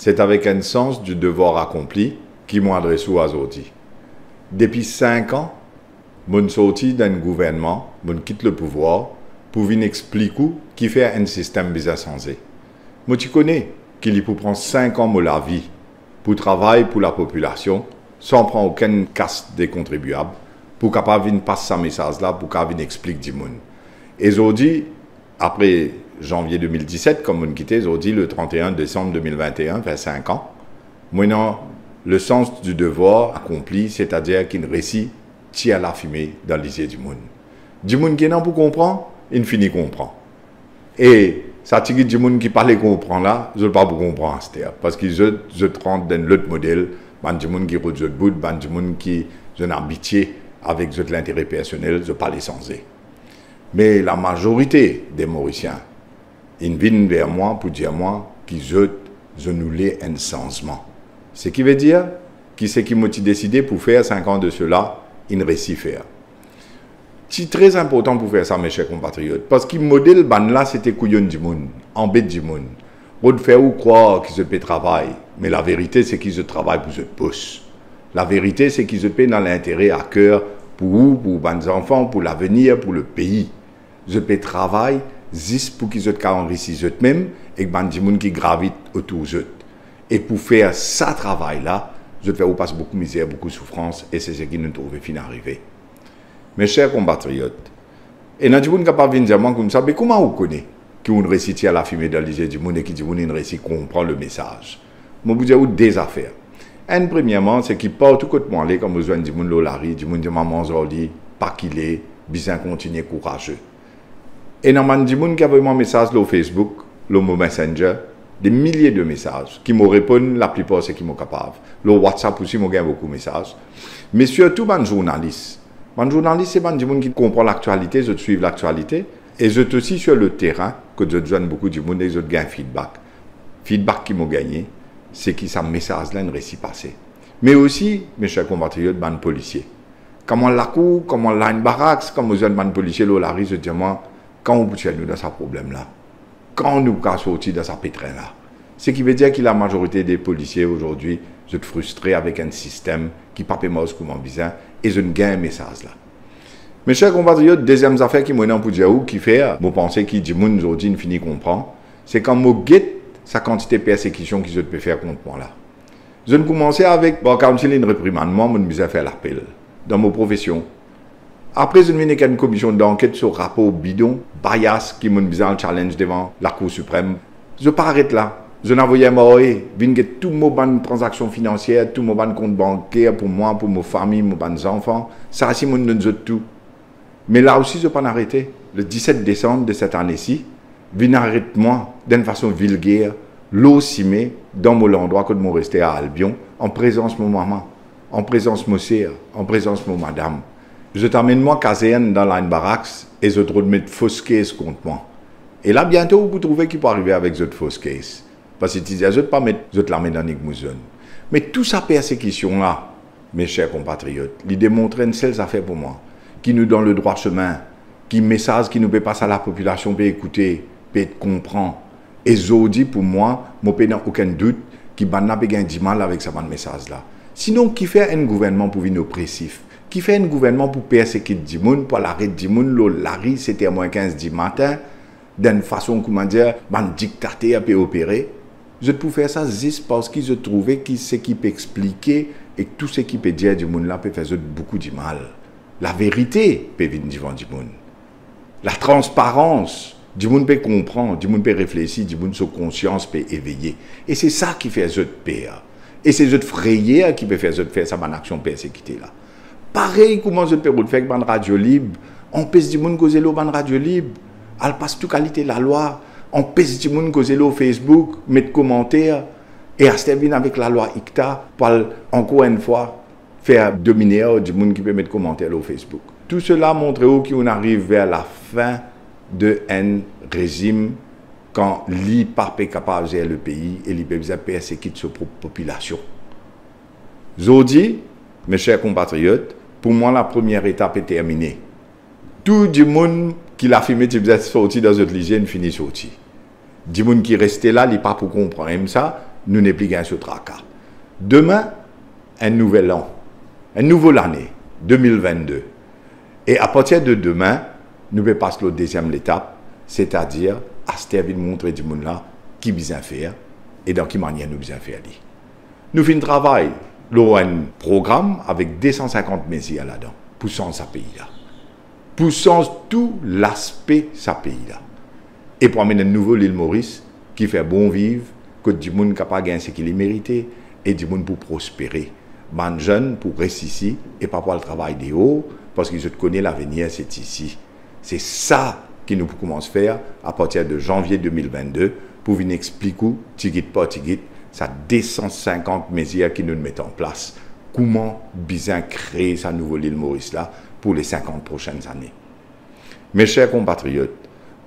c'est avec un sens du devoir accompli qui m'adresse à aujourd'hui. Depuis 5 ans, je suis sorti d'un gouvernement, je quitte le pouvoir pour venir expliquer qui fait un système bien sensé. Moi, tu connais qu'il peut prendre 5 ans de la vie pour travailler pour la population sans prendre aucune casse des contribuables pour capable venir passer ce message-là, pour capable venir expliquer du monde. Et aujourd'hui, après janvier 2017, comme on quittait, aujourd'hui, le 31 décembre 2021, fait 5 ans, maintenant, le sens du devoir accompli, c'est-à-dire qu'il récit tire la fumée dans les yeux du monde. Du monde qui n'a pas comprendre, il finit comprend. Et ça tire du monde qui parle comprend là, je ne peux pas comprendre, parce que je rentre dans l'autre modèle, du monde qui roule de bout, du monde qui je habitué avec l'intérêt personnel, je parle sans eux. Mais la majorité des Mauriciens, ils viennent vers moi pour dire moi qu'ils je nous l'ai un changement. Ce qui veut dire que c'est qui m'a décidé pour faire 5 ans de cela, ils ne réussissent faire. C'est très important pour faire ça, mes chers compatriotes, parce que le modèle là, c'était couillon du monde, embête du monde. Pour faire ou croire qu'ils se travaillent, mais la vérité, c'est qu'ils se travaillent pour se pousser. La vérité, c'est qu'ils se paient dans l'intérêt à cœur pour vous, pour vos enfants, pour l'avenir, pour le pays. Je peux travailler juste pour qu'ils se enrichissent eux-mêmes et que des gens qui gravitent autour d'eux. Et pour faire ce travail-là, je fais passer beaucoup de misère, beaucoup de souffrance, et c'est ce qui nous trouve fin arrivé. Mes chers compatriotes, et dans le monde qui pas dire comme ça, mais comment vous connaissez qu'on récite à la fumée dans les yeux du monde et qui dit qu'on récite comprendre le message? Je vous dis des affaires. Premièrement, c'est qu'il part tout côté moi aller comme besoin du monde l'olari, du monde de maman zoli, pas qu'il est, bien continuer courageux. Et dans le monde qui a vraiment un message sur Facebook, le Messenger, des milliers de messages qui me répondent, la plupart c'est qui m'ont capable. Le WhatsApp aussi m'a gagné beaucoup de messages. Mais surtout, les journalistes. Les journalistes, c'est des gens qui comprennent l'actualité, je suivent l'actualité. Et je suis aussi sur le terrain, que je joigne beaucoup de monde et je gagne feedback. Feedback qui m'ont gagné, c'est que ce message-là ne réussit pas. Mais aussi, mes chers compatriotes, les policiers. Comment la cour, comment la barracks, comme les policiers, l'olari, je dis moi, quand on peut nous dans ce problème-là? Quand on nous a sorti de ce pétrin-là? Ce qui veut dire que la majorité des policiers aujourd'hui, je suis frustré avec un système qui ne peut pas comme bizarre et je ne gagne un message là. Mes chers compatriotes, deuxième affaire qui m'a pour dire qui fait, je pense que les gens aujourd'hui ne finissent comprendre, c'est quand je guette sa quantité de persécution que je peux faire contre moi là. Je ne commençais avec, bon, quand il y a une réprimande, moi, je me faire l'appel dans ma profession. Après, je n'ai qu'une commission d'enquête sur le rapport bidon, bias, qui m'a mis en challenge devant la Cour suprême. Je ne m'arrête là. Je n'envoyais pas, je toutes mes transactions financières, tous mes comptes bancaires pour moi, pour ma famille, mes enfants. Ça, c'est mon tout. Mais là aussi, je ne peux pas arrêter. Le 17 décembre de cette année-ci, vient arrêter moi d'une façon vulgaire, l'eau cimée, dans mon endroit que je me restais à Albion, en présence de mon maman, en présence de mon sœur, en présence de mon madame. Je t'amène moi caserne dans la barracks et je trouve mettre fausse caisse contre moi. Et là, bientôt, vous trouvez qu'il peut arriver avec cette fausse caisse. Parce que tu disais, je ne pas mettre, je te l'amène dans l'Igmouzen. Mais toute cette persécution-là, mes chers compatriotes, il démontre une seule affaire pour moi, qui nous donne le droit chemin, qui message qui nous peut passer à la population, peut écouter, peut comprendre. Et je dis pour moi, je n'ai aucun doute, qu'il n'y a pas de mal avec ce message-là. Sinon, qui fait un gouvernement pour venir oppressif? Qui fait un gouvernement pour persécuter du monde, pour l'arrêter du monde, l'ari, c'était à moins 15 du matin, d'une façon, comment dire, un dictateur peut opérer. Je peux faire ça juste parce que je trouvais que ce qui peut expliquer et tout ce qui peut dire du monde là peut faire beaucoup de mal. La vérité peut venir devant du monde. La transparence, du monde peut comprendre, du monde peut réfléchir, du monde sa conscience peut éveiller. Et c'est ça qui fait ce père. Et c'est ce frayeur qui peut faire ça mon action persécutée là. Pareil, comment je peux faire avec une radio libre, on peut du monde causer une radio libre, elle passe toute qualité de la loi, on peut du monde causer au Facebook, mettre commentaires, et à ce avec la loi ICTA, pour encore une fois faire dominer du monde qui peut mettre commentaires au Facebook. Tout cela montre qu'on arrive vers la fin d'un régime quand l'IPA est capable de gérer le pays et l'IPA persécute sa propre population. Aujourd'hui, mes chers compatriotes, pour moi, la première étape est terminée. Tout le monde qui l'a filmé, qui est sorti dans cette lycée, finit sorti. Du monde qui restait là, il n'est pas pour comprendre ça, nous n'est plus gain sur tracas. Demain, un nouvel an, une nouvelle année, 2022. Et à partir de demain, nous pouvons passer à la deuxième étape, c'est-à-dire à servir de montrer du monde là qui besoin faire et dans quelle manière nous besoin faire. Nous faisons un travail, un programme avec 250 mesures là-dedans, poussant ce pays-là. Poussant tout l'aspect de ce pays-là. Et pour amener un nouveau l'île Maurice qui fait bon vivre, que du monde capable de gagner ce qu'il mérite et du monde pour prospérer. Man jeunes pour rester ici et pas pour le travail des hauts parce qu'ils connaissent l'avenir, c'est ici. C'est ça qui nous commence à faire à partir de janvier 2022 pour venir expliquer, tigit par tigit, ça 250 mesures qui nous mettent en place. Comment bien créer sa nouvelle île Maurice là pour les 50 prochaines années. Mes chers compatriotes,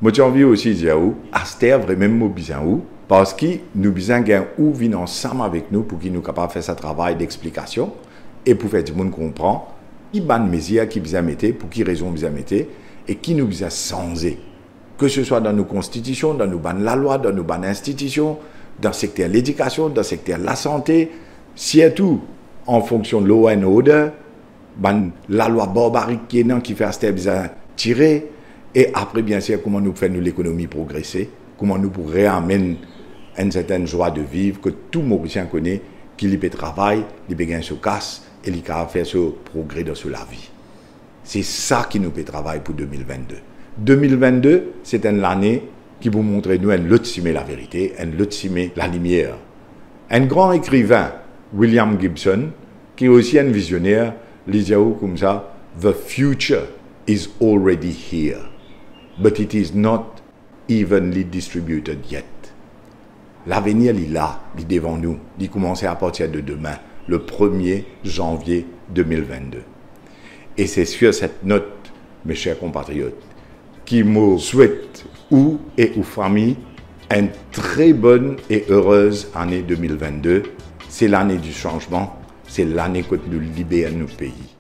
moi j'ai envie aussi de dire où, à ce terme, vraiment bien où, parce que nous besoin gain ou venir ensemble avec nous pour qu'ils nous capables de faire ce travail d'explication et pour faire du monde comprendre qui bonne mesure qui besoin mettre, pour qui raison besoin mettre et qui nous besoin changer. Que ce soit dans nos constitutions, dans nos bannes la loi, dans nos bannes institutions, dans le secteur de l'éducation, dans le secteur de la santé, surtout en fonction de law and order, la loi barbarique qui fait à besoin tirer et après bien sûr comment nous faisons l'économie progresser, comment nous pourrions réamener une certaine joie de vivre que tout Mauricien connaît, qu'il peut travailler, il peut gagner ce casse et il peut faire ce progrès dans la vie. C'est ça qui nous peut travailler pour 2022. 2022, c'est une année qui vous montre nous un lot de la vérité, un lot de la lumière. Un grand écrivain, William Gibson, qui est aussi un visionnaire, il dit comme ça, The future is already here, but it is not evenly distributed yet. L'avenir, il est là, il est devant nous, il commence à partir de demain, le 1er janvier 2022. Et c'est sur cette note, mes chers compatriotes, qui me souhaite, ou et aux familles, une très bonne et heureuse année 2022. C'est l'année du changement, c'est l'année que nous libérons nos pays.